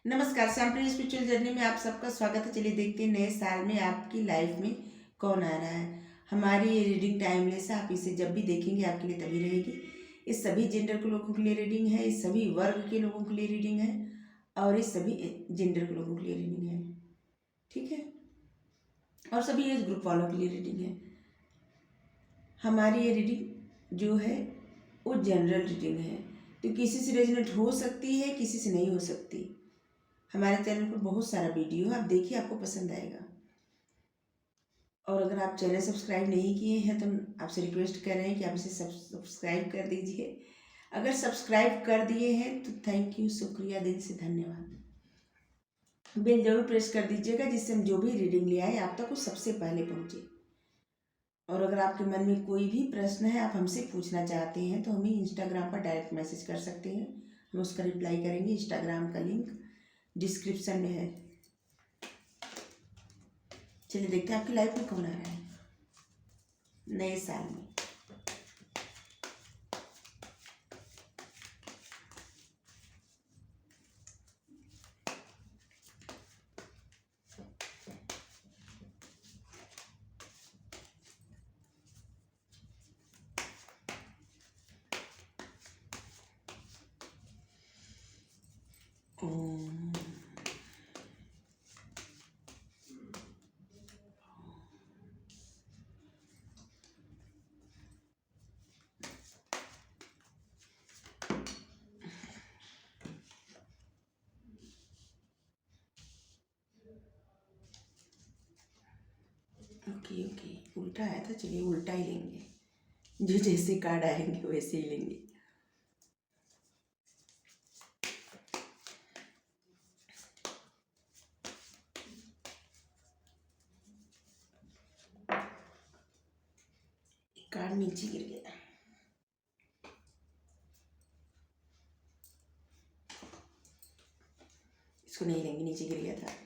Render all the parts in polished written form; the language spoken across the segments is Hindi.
नमस्कार, सैम्पल स्पिरिचुअल जर्नी में आप सबका स्वागत है। चलिए देखते हैं नए साल में आपकी लाइफ में कौन आ रहा है। हमारी ये रीडिंग टाइमलेस है, आप इसे जब भी देखेंगे आपके लिए तभी रहेगी। इस सभी जेंडर के लोगों के लिए रीडिंग है, इस सभी वर्ग के लोगों के लिए रीडिंग है और इस सभी जेंडर के लोगों के लिए रीडिंग है, ठीक है। और सभी एज ग्रुप वालों के लिए रीडिंग है। हमारी ये रीडिंग जो है वो जनरल रीडिंग है, तो किसी से रेजोनेट हो सकती है, किसी से नहीं हो सकती। हमारे चैनल पर बहुत सारा वीडियो है, आप देखिए, आपको पसंद आएगा। और अगर आप चैनल सब्सक्राइब नहीं किए हैं तो आपसे रिक्वेस्ट कर रहे हैं कि आप इसे सब्सक्राइब कर दीजिए। अगर सब्सक्राइब कर दिए हैं तो थैंक यू, शुक्रिया, दिल से धन्यवाद। बेल जरूर प्रेस कर दीजिएगा जिससे हम जो भी रीडिंग ले आए आप तक वो सबसे पहले पहुँचे। और अगर आपके मन में कोई भी प्रश्न है, आप हमसे पूछना चाहते हैं, तो हमें इंस्टाग्राम पर डायरेक्ट मैसेज कर सकते हैं, हम उसका रिप्लाई करेंगे। इंस्टाग्राम का लिंक डिस्क्रिप्शन में है। चलिए देखते हैं आपकी लाइफ में कौन आ रहा है नए साल में। ओम। ओके ओके, उल्टा आया था, चलिए उल्टा ही लेंगे। जो जैसे कार्ड आएंगे वैसे ही लेंगे। कार्ड नीचे गिर गया, इसको नहीं लेंगे, नीचे गिर गया था।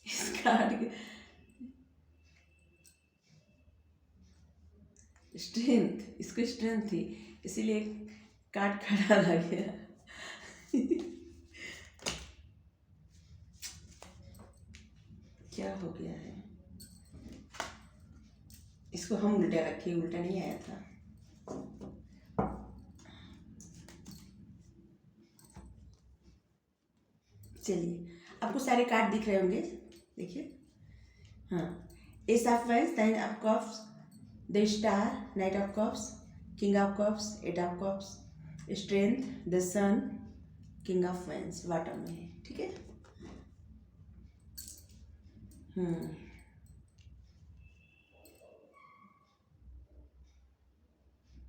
इस कार्ड की स्ट्रेंथ, इसको स्ट्रेंथ थी, इसीलिए कार्ड खड़ा लग गया। क्या हो गया है, इसको हम उल्टा रखे, उल्टा नहीं आया था। चलिए, आपको सारे कार्ड दिख रहे होंगे, देखिए। हाँ, ace of wands, nine of cups, the star, knight of cups, king of cups, eight of cups, strength, the sun, king of wands bottom में है, ठीक है।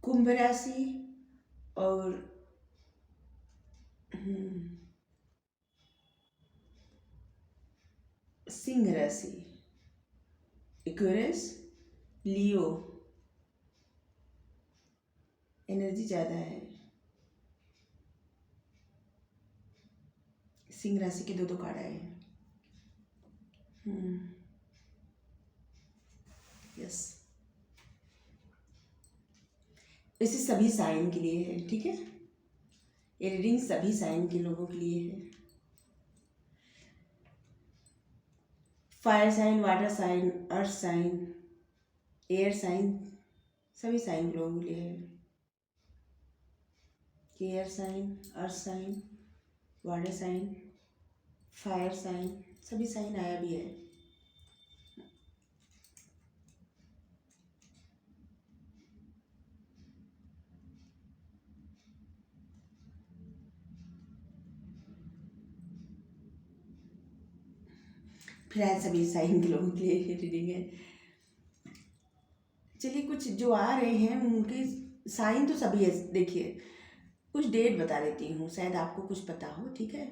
कुंभ राशि और सिंह राशि, एक्वेरियस, लियो, एनर्जी ज़्यादा है। सिंह राशि के दो दो कार्ड आए हैं। यस, इसे सभी साइन के लिए है, ठीक है। ये रीडिंग सभी साइन के लोगों के लिए है। Fire sign, water sign, earth sign, air sign, सभी साइन के लोगों के लिए है। Air sign, earth sign, water sign, fire sign, सभी साइन आया भी है। फिलहाल सभी साइन के लोगों के लिए रीडिंग है। चलिए कुछ जो आ रहे हैं उनके साइन तो सभी है। देखिए कुछ डेट बता देती हूँ, शायद आपको कुछ पता हो। ठीक है,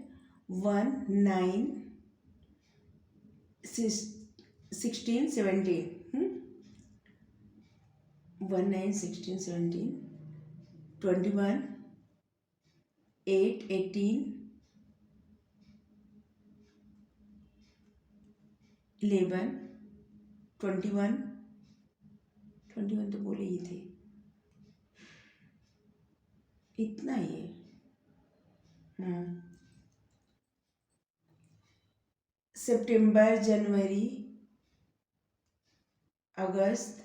1/9/16/17, 1/9/16/17, 21/8/18, 11, 21 तो बोले ही थे, इतना ही है। सितंबर, जनवरी, अगस्त,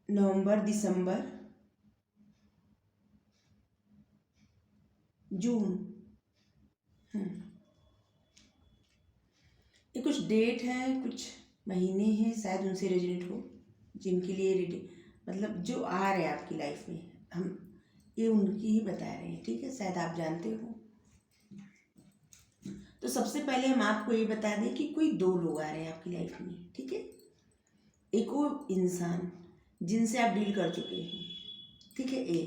नवंबर, दिसंबर, जून। ये कुछ डेट है, कुछ महीने हैं, शायद उनसे रिलेटेड हो जिनके लिए मतलब जो आ रहे हैं आपकी लाइफ में, हम ये उनकी ही बता रहे हैं। ठीक है, शायद आप जानते हो। तो सबसे पहले हम आपको ये बता दें कि कोई दो लोग आ रहे हैं आपकी लाइफ में। ठीक है, एक वो इंसान जिनसे आप डील कर चुके हैं, ठीक है,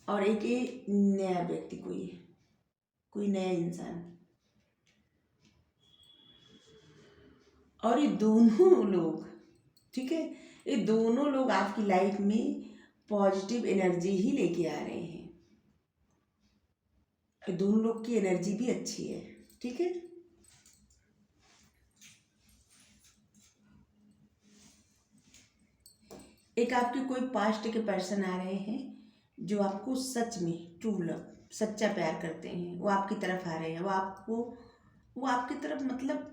और एक ये नया व्यक्ति, कोई नया इंसान। और ये दोनों लोग, ठीक है, ये दोनों लोग आपकी लाइफ में पॉजिटिव एनर्जी ही लेके आ रहे हैं। दोनों लोग की एनर्जी भी अच्छी है। ठीक है, एक आपके कोई पास्ट के पर्सन आ रहे हैं जो आपको सच में ट्रू लव, सच्चा प्यार करते हैं। वो आपकी तरफ आ रहे हैं, वो आपकी तरफ मतलब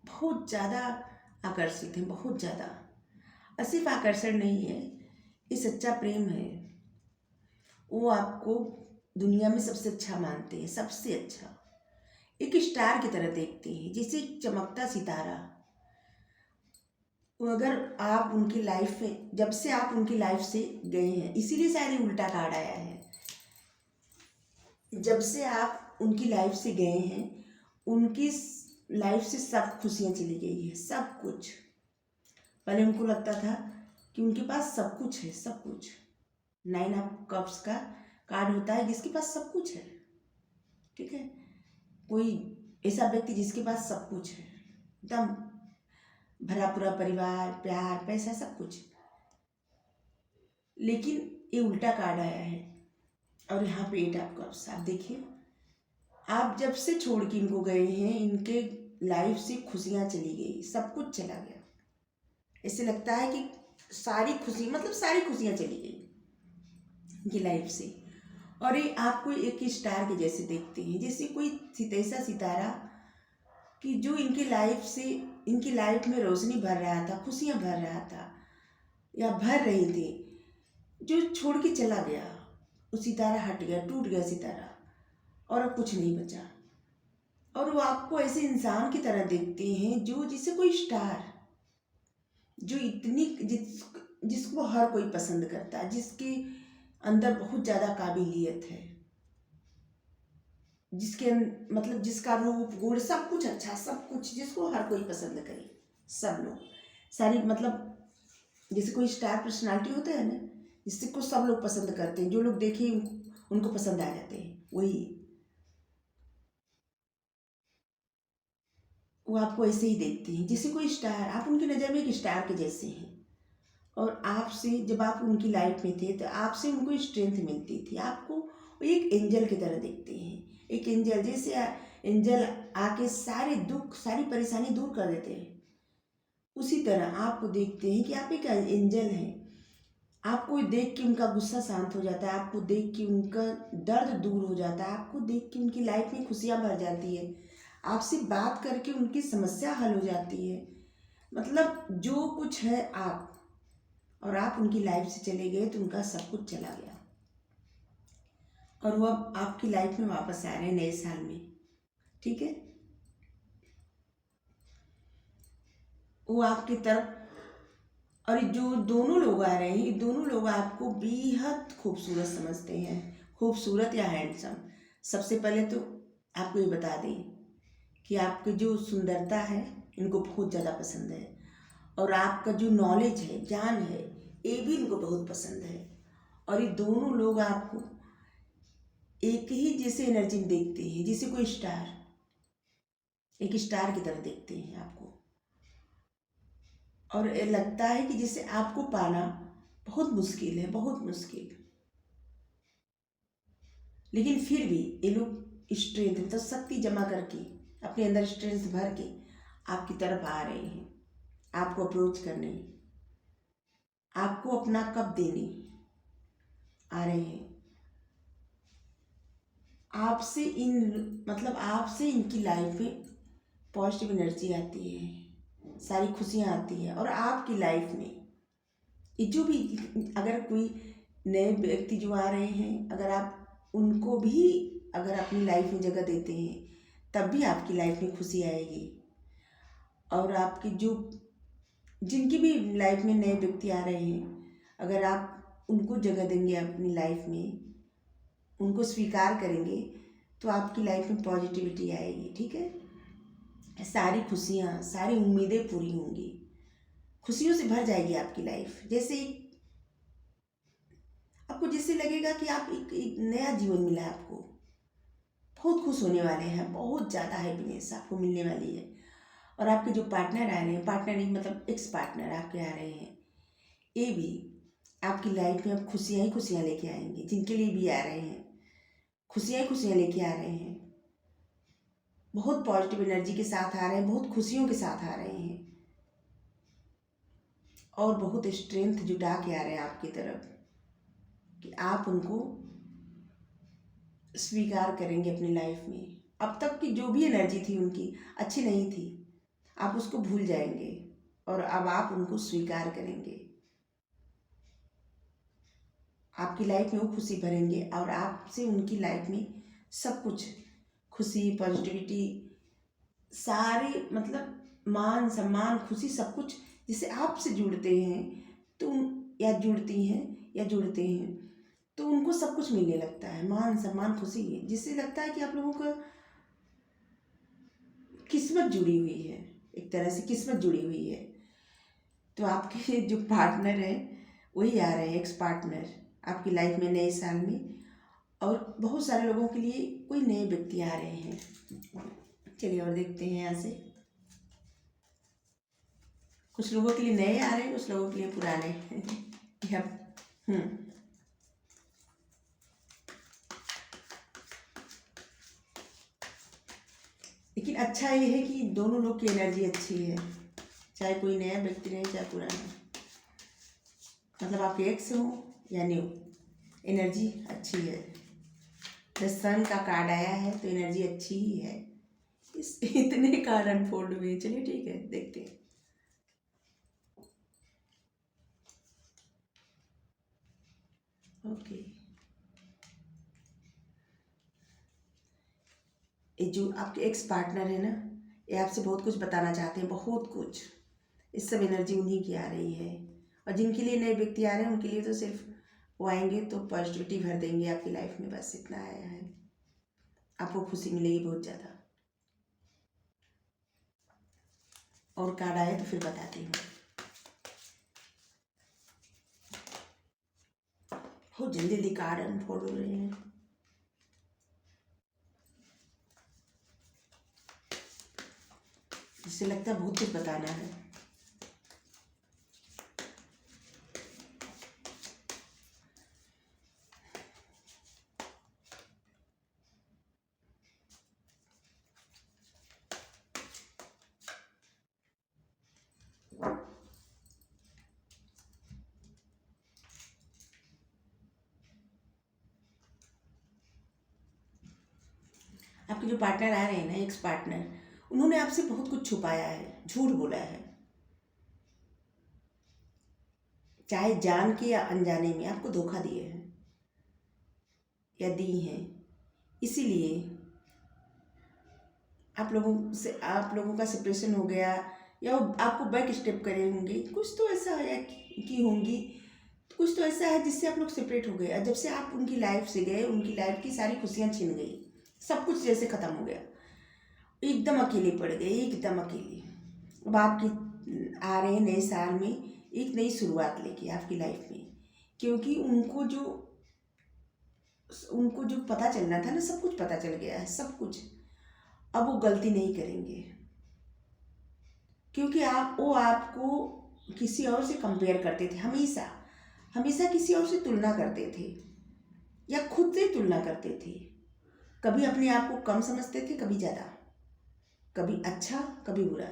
बहुत ज़्यादा आकर्षित हैं, बहुत ज़्यादा। सिर्फ आकर्षण नहीं है, ये सच्चा प्रेम है। वो आपको दुनिया में सबसे अच्छा मानते हैं, सबसे अच्छा, एक स्टार की तरह देखते हैं, जैसे चमकता सितारा। अगर आप उनकी लाइफ में, जब से आप उनकी लाइफ से गए हैं, इसीलिए शायद ये उल्टा कार्ड आया है। जब से आप उनकी लाइफ से गए हैं, उनकी लाइफ से सब खुशियाँ चली गई है, सब कुछ। पहले उनको लगता था कि उनके पास सब कुछ है, सब कुछ। 9 ऑफ कप्स का कार्ड होता है जिसके पास सब कुछ है। ठीक है, कोई ऐसा व्यक्ति जिसके पास सब कुछ है, एकदम भरा पूरा परिवार, प्यार, पैसा, सब कुछ। लेकिन ये उल्टा कार्ड आया है और यहाँ पे 8 ऑफ कप्स। आप देखिए, आप जब से छोड़ के इनको गए हैं, इनके लाइफ से खुशियाँ चली गई, सब कुछ चला गया। ऐसे लगता है कि सारी खुशी, मतलब सारी खुशियाँ चली गई इनकी लाइफ से। और ये आपको एक स्टार के जैसे देखते हैं, जैसे कोई ऐसा सितारा कि जो इनकी लाइफ से, इनकी लाइफ में रोशनी भर रहा था, खुशियाँ भर रहा था या भर रही थी, जो छोड़ के चला गया। वो सितारा हट गया, टूट गया सितारा, और अब कुछ नहीं बचा। और वो आपको ऐसे इंसान की तरह देखते हैं जो, जिसे कोई स्टार, जो इतनी जिसको हर कोई पसंद करता है, जिसके अंदर बहुत ज़्यादा काबिलियत है, जिसके मतलब जिसका रूप गुण सब कुछ अच्छा, सब कुछ, जिसको हर कोई पसंद करे, सब लोग, सारी, मतलब जैसे कोई स्टार पर्सनालिटी होता है ना, जिसको सब लोग पसंद करते हैं, जो लोग देखे उनको पसंद आ जाते हैं, वही वो आपको ऐसे ही देखते हैं, जैसे कोई स्टार। आप उनकी नज़र में एक स्टार के जैसे हैं। और आपसे, जब आप उनकी लाइफ में थे, तो आपसे उनको स्ट्रेंथ मिलती थी, आपको एक एंजल की तरह देखते हैं। एक एंजल, जैसे एंजल आके सारे दुख, सारी परेशानी दूर कर देते हैं, उसी तरह आपको देखते हैं कि आप एक एंजल हैं। आपको देख के उनका गुस्सा शांत हो जाता है, आपको देख के उनका दर्द दूर हो जाता है, आपको देख के उनकी लाइफ में खुशियाँ भर जाती है, आपसे बात करके उनकी समस्या हल हो जाती है। मतलब जो कुछ है आप, और आप उनकी लाइफ से चले गए तो उनका सब कुछ चला गया, और वो अब आपकी लाइफ में वापस आ रहे हैं नए साल में। ठीक है, वो आपकी तरफ, और जो दोनों लोग आ रहे हैं, ये दोनों लोग आपको बेहद खूबसूरत समझते हैं, खूबसूरत या हैंडसम। सबसे पहले तो आपको ये बता दें कि आपकी जो सुंदरता है इनको बहुत ज़्यादा पसंद है, और आपका जो नॉलेज है, ज्ञान है, ये भी इनको बहुत पसंद है। और ये दोनों लोग आपको एक ही जैसे एनर्जी में देखते हैं, जैसे कोई स्टार, एक स्टार की तरह देखते हैं आपको। और ये लगता है कि जैसे आपको पाना बहुत मुश्किल है, बहुत मुश्किल। लेकिन फिर भी ये लोग स्ट्रेंथ, मतलब शक्ति जमा करके, अपने अंदर स्ट्रेंथ भर के आपकी तरफ आ रहे हैं, आपको अप्रोच करने, आपको अपना कप देने आ रहे हैं। आपसे मतलब आपसे इनकी लाइफ में पॉजिटिव एनर्जी आती है, सारी खुशियाँ आती हैं। और आपकी लाइफ में ये जो भी, अगर कोई नए व्यक्ति जो आ रहे हैं, अगर आप उनको भी अगर अपनी लाइफ में जगह देते हैं, तब भी आपकी लाइफ में खुशी आएगी। और आपकी जो, जिनकी भी लाइफ में नए व्यक्ति आ रहे हैं, अगर आप उनको जगह देंगे अपनी लाइफ में, उनको स्वीकार करेंगे, तो आपकी लाइफ में पॉजिटिविटी आएगी। ठीक है, सारी खुशियाँ, सारी उम्मीदें पूरी होंगी, खुशियों से भर जाएगी आपकी लाइफ। जैसे आपको जैसे लगेगा कि आप एक नया जीवन मिला है आपको, बहुत खुश होने वाले हैं, बहुत ज़्यादा हैप्पीनेस आपको मिलने वाली है। और आपके जो पार्टनर आ रहे हैं, पार्टनर नहीं मतलब एक्स पार्टनर आपके आ रहे हैं, ये भी आपकी लाइफ में अब खुशियाँ ही खुशियाँ लेके आएंगे। जिनके लिए भी आ रहे हैं, खुशियाँ ही खुशियाँ लेके आ रहे हैं, बहुत पॉजिटिव एनर्जी के साथ आ रहे हैं, बहुत खुशियों के साथ आ रहे हैं, और बहुत स्ट्रेंथ जुटा के आ रहे हैं आपकी तरफ, कि आप उनको स्वीकार करेंगे अपनी लाइफ में। अब तक की जो भी एनर्जी थी उनकी अच्छी नहीं थी, आप उसको भूल जाएंगे, और अब आप उनको स्वीकार करेंगे। आपकी लाइफ में वो खुशी भरेंगे, और आपसे उनकी लाइफ में सब कुछ खुशी, पॉजिटिविटी, सारे मतलब मान सम्मान, खुशी, सब कुछ जिससे आपसे जुड़ते हैं तो या जुड़ती हैं या जुड़ते हैं, तो उनको सब कुछ मिलने लगता है। मान सम्मान, खुशी, जिससे लगता है कि आप लोगों का किस्मत जुड़ी हुई है, एक तरह से किस्मत जुड़ी हुई है। तो आपके जो पार्टनर है वही आ रहे हैं, एक्स पार्टनर आपकी लाइफ में नए साल में। और बहुत सारे लोगों के लिए कोई नए व्यक्ति आ रहे हैं। चलिए और देखते हैं यहाँ से, कुछ लोगों के लिए नए आ रहे हैं, कुछ लोगों के लिए पुराने। लेकिन अच्छा ये है कि दोनों लोग की एनर्जी अच्छी है, चाहे कोई नया व्यक्ति रहे चाहे पुराना, मतलब आपके एक्स हो या न्यू, एनर्जी अच्छी है। द सन का कार्ड आया है तो एनर्जी अच्छी ही है। इतने कार्ड अनफोल्ड हुए। चलिए ठीक है, देखते हैं। ओके, ये जो आपके एक्स पार्टनर है ना, ये आपसे बहुत कुछ बताना चाहते हैं, बहुत कुछ। इस सब एनर्जी उन्हीं की आ रही है। और जिनके लिए नए व्यक्ति आ रहे हैं उनके लिए तो सिर्फ वो आएंगे तो पॉजिटिविटी भर देंगे आपकी लाइफ में, बस इतना आया है। आपको खुशी मिलेगी बहुत ज़्यादा। और कार्ड आए तो फिर बताती हूँ। बहुत जल्दी जल्दी कार्ड अनफोल्ड हो रहे हैं। जिससे लगता है बहुत कुछ बताना है। आपके जो पार्टनर आ रहे हैं ना, एक्स पार्टनर, उन्होंने आपसे बहुत कुछ छुपाया है, झूठ बोला है, चाहे जान के या अनजाने में आपको धोखा दिए हैं या दी हैं। इसीलिए आप लोगों का सेपरेशन हो गया, या वो आपको बैक स्टेप करे होंगे, कुछ तो ऐसा है की होंगी, कुछ तो ऐसा है जिससे आप लोग सेपरेट हो गए। और जब से आप उनकी लाइफ से गए, उनकी लाइफ की सारी खुशियाँ छिन गई, सब कुछ जैसे ख़त्म हो गया, एकदम अकेले पड़ गए, एकदम अकेले। अब आपकी आ रहे हैं नए साल में एक नई शुरुआत लेके आपकी लाइफ में, क्योंकि उनको जो पता चलना था ना, सब कुछ पता चल गया है, सब कुछ। अब वो गलती नहीं करेंगे, क्योंकि वो आपको किसी और से कंपेयर करते थे, हमेशा हमेशा किसी और से तुलना करते थे, या खुद से तुलना करते थे। कभी अपने आप को कम समझते थे, कभी ज़्यादा, कभी अच्छा कभी बुरा।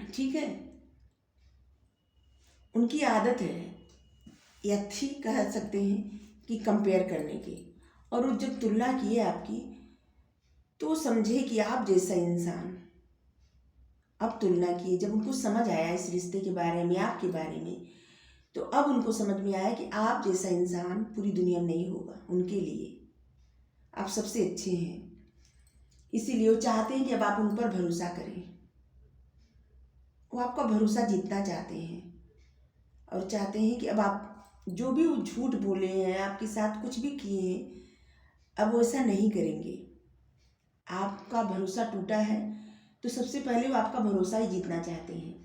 ठीक है, उनकी आदत है, या थी कह सकते हैं कि कंपेयर करने की। और वो जब तुलना की है आपकी, तो समझे कि आप जैसा इंसान, अब तुलना की, जब उनको समझ आया इस रिश्ते के बारे में, आपके बारे में, तो अब उनको समझ में आया कि आप जैसा इंसान पूरी दुनिया में नहीं होगा उनके लिए। आप सबसे अच्छे हैं, इसीलिए वो चाहते हैं कि अब आप उन पर भरोसा करें। वो आपका भरोसा जीतना चाहते हैं, और चाहते हैं कि अब आप जो भी वो झूठ बोले हैं, आपके साथ कुछ भी किए हैं, अब वो ऐसा नहीं करेंगे। आपका भरोसा टूटा है, तो सबसे पहले वो आपका भरोसा ही जीतना चाहते हैं।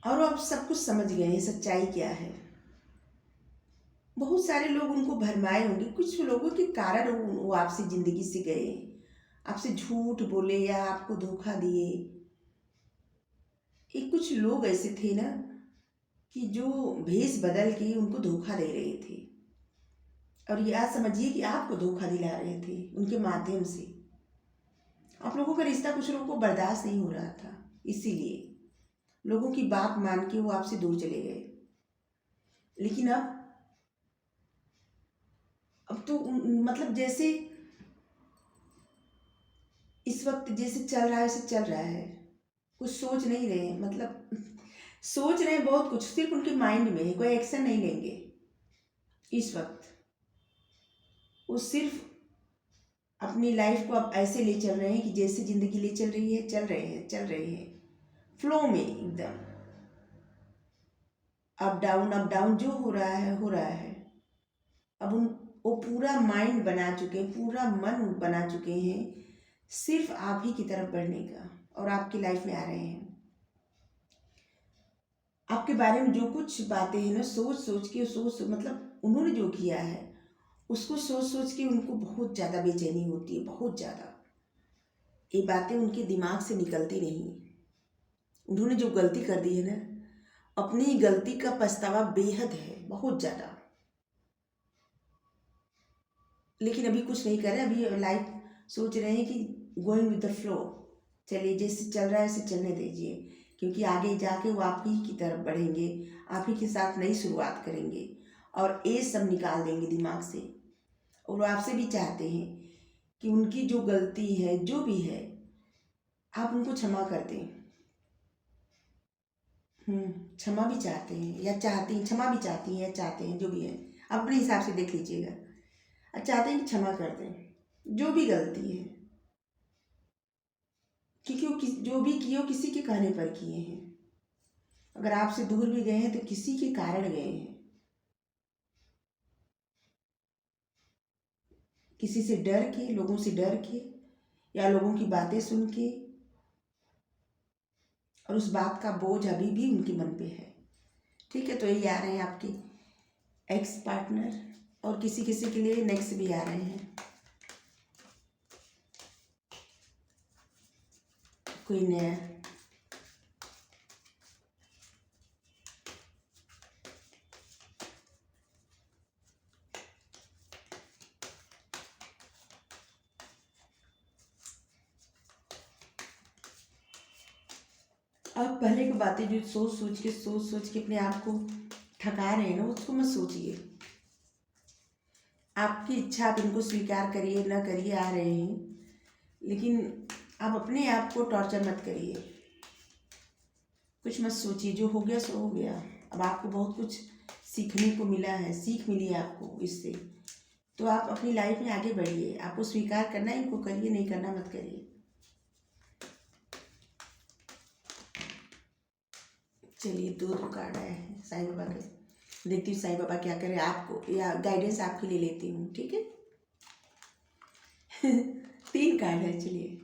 और वो अब सब कुछ समझ गए हैं, सच्चाई क्या है। बहुत सारे लोग उनको भरमाए होंगे, कुछ लोगों के कारण वो आपसे ज़िंदगी से गए, आपसे झूठ बोले या आपको धोखा दिए। ये कुछ लोग ऐसे थे ना कि जो भेष बदल के उनको धोखा दे रहे थे, और यह समझिए कि आपको धोखा दिला रहे थे उनके माध्यम से। आप लोगों का रिश्ता कुछ लोगों को बर्दाश्त नहीं हो रहा था, इसीलिए लोगों की बात मान के वो आपसे दूर चले गए। लेकिन अब तो मतलब जैसे इस वक्त जैसे चल रहा है वैसे चल रहा है, कुछ सोच नहीं रहे हैं, मतलब सोच रहे हैं बहुत कुछ, सिर्फ उनके माइंड में है, कोई एक्शन नहीं लेंगे इस वक्त। वो सिर्फ अपनी लाइफ को अब ऐसे ले चल रहे हैं कि जैसे ज़िंदगी ले चल रही है, चल रहे हैं फ्लो में एकदम। अप डाउन जो हो रहा है हो रहा है। अब वो पूरा माइंड बना चुके हैं, पूरा मन बना चुके हैं सिर्फ आप ही की तरफ बढ़ने का, और आपकी लाइफ में आ रहे हैं। आपके बारे में जो कुछ बातें हैं ना, सोच मतलब उन्होंने जो किया है उसको सोच सोच के उनको बहुत ज़्यादा बेचैनी होती है, बहुत ज़्यादा। ये बातें उनके दिमाग से निकलती नहीं। उन्होंने जो गलती कर दी है ना, अपनी गलती का पछतावा बेहद है, बहुत ज़्यादा। लेकिन अभी कुछ नहीं कर रहे, अभी लाइफ सोच रहे हैं कि गोइंग विद द फ्लो, चलिए जैसे चल रहा है ऐसे चलने दीजिए, क्योंकि आगे जाके वो आप ही की तरफ बढ़ेंगे, आप ही के साथ नई शुरुआत करेंगे, और ये सब निकाल देंगे दिमाग से। और वो आपसे भी चाहते हैं कि उनकी जो गलती है, जो भी है, आप उनको क्षमा कर दें। क्षमा भी चाहते हैं, या चाहती हैं, क्षमा भी चाहती हैं या चाहते हैं, जो भी है आप अपने हिसाब से देख लीजिएगा। और चाहते हैं कि क्षमा कर दें जो भी गलती है, क्योंकि वो जो भी किए वो किसी के कहने पर किए हैं। अगर आपसे दूर भी गए हैं तो किसी के कारण गए हैं, किसी से डर के, लोगों से डर के, या लोगों की बातें सुन के, और उस बात का बोझ अभी भी उनके मन पे है। ठीक है, तो यही आ रहे हैं आपके एक्स पार्टनर, और किसी किसी के लिए नेक्स्ट भी आ रहे हैं। कोई नया अब पहले की बातें जो सोच सोच के अपने आप को थका रहे हैं ना, उसको मत सोचिए। आपकी इच्छा, आप इनको स्वीकार करिए न करिए, आ रहे हैं, लेकिन आप अपने आप को टॉर्चर मत करिए, कुछ मत सोचिए, जो हो गया सो हो गया। अब आपको बहुत कुछ सीखने को मिला है, सीख मिली है आपको इससे, तो आप अपनी लाइफ में आगे बढ़िए। आपको स्वीकार करना है, इनको करिए, नहीं करना मत करिए। चलिए, दो कार्ड आए हैं साईं बाबा के, देखती हूँ साईं बाबा क्या करें आपको, या गाइडेंस आपके लिए लेती हूँ, ठीक है। 3 कार्ड है, चलिए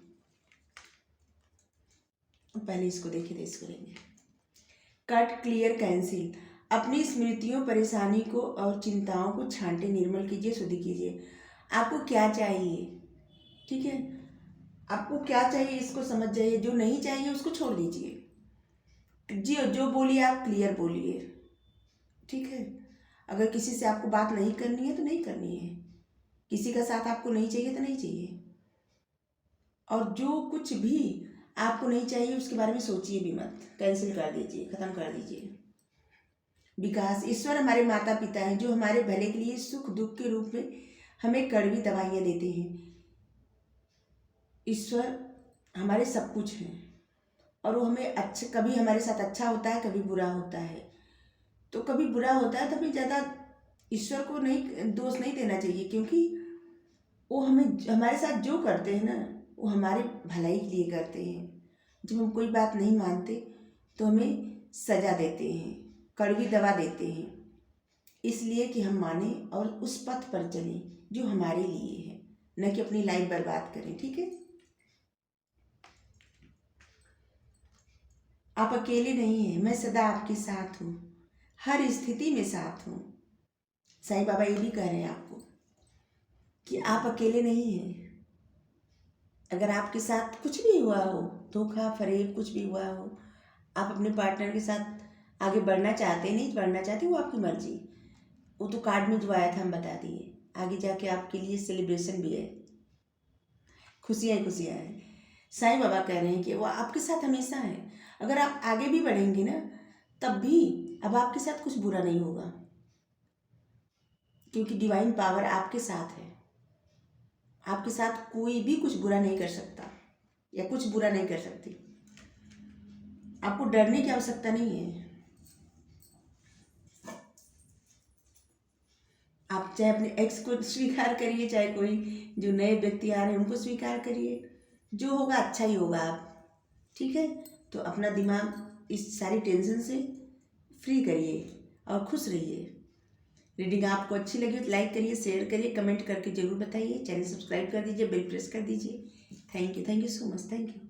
पहले इसको देखिए, तो इसको लेंगे। Cut, clear, cancel. अपनी स्मृतियों, परेशानी को और चिंताओं को छांटे, निर्मल कीजिए, शुद्ध कीजिए। आपको क्या चाहिए, ठीक है, आपको क्या चाहिए इसको समझ जाइए, जो नहीं चाहिए उसको छोड़ दीजिए। जी, जो बोलिए आप क्लियर बोलिए, ठीक है। अगर किसी से आपको बात नहीं करनी है तो नहीं करनी है, किसी का साथ आपको नहीं चाहिए तो नहीं चाहिए, और जो कुछ भी आपको नहीं चाहिए उसके बारे में सोचिए भी मत, कैंसिल कर दीजिए, ख़त्म कर दीजिए। विकास, ईश्वर हमारे माता पिता हैं जो हमारे भले के लिए सुख दुख के रूप में हमें कड़वी दवाइयाँ देते हैं। ईश्वर हमारे सब कुछ हैं, और वो हमें अच्छा, कभी हमारे साथ अच्छा होता है, कभी बुरा होता है। तो कभी बुरा होता है तो हमें ज़्यादा ईश्वर को नहीं दोष नहीं देना चाहिए, क्योंकि वो हमें हमारे साथ जो करते हैं ना, वो हमारे भलाई के लिए करते हैं। जब हम कोई बात नहीं मानते तो हमें सज़ा देते हैं, कड़वी दवा देते हैं, इसलिए कि हम माने और उस पथ पर चलें जो हमारे लिए है, न कि अपनी लाइफ बर्बाद करें, ठीक है। आप अकेले नहीं हैं, मैं सदा आपके साथ हूँ, हर स्थिति में साथ हूँ। साईं बाबा ये भी कह रहे हैं आपको कि आप अकेले नहीं हैं। अगर आपके साथ कुछ भी हुआ हो, धोखा फरेब कुछ भी हुआ हो, आप अपने पार्टनर के साथ आगे बढ़ना चाहते, नहीं बढ़ना चाहते, वो आपकी मर्जी। वो तो कार्ड में जो आया था हम बता दिए, आगे जाके आपके लिए सेलिब्रेशन भी है, खुशियाँ ही खुशियाँ हैं। साईं बाबा कह रहे हैं कि वो आपके साथ हमेशा हैं। अगर आप आगे भी बढ़ेंगे ना, तब भी अब आपके साथ कुछ बुरा नहीं होगा, क्योंकि डिवाइन पावर आपके साथ है। आपके साथ कोई भी कुछ बुरा नहीं कर सकता, या कुछ बुरा नहीं कर सकती। आपको डरने की आवश्यकता नहीं है। आप चाहे अपने एक्स को स्वीकार करिए, चाहे कोई जो नए व्यक्ति आ रहे हैं उनको स्वीकार करिए, जो होगा अच्छा ही होगा। आप ठीक है, तो अपना दिमाग इस सारी टेंशन से फ्री करिए और खुश रहिए। रीडिंग आपको अच्छी लगी तो लाइक करिए, शेयर करिए, कमेंट करके ज़रूर बताइए। चैनल सब्सक्राइब कर दीजिए, बेल प्रेस कर दीजिए। Thank you so much, thank you.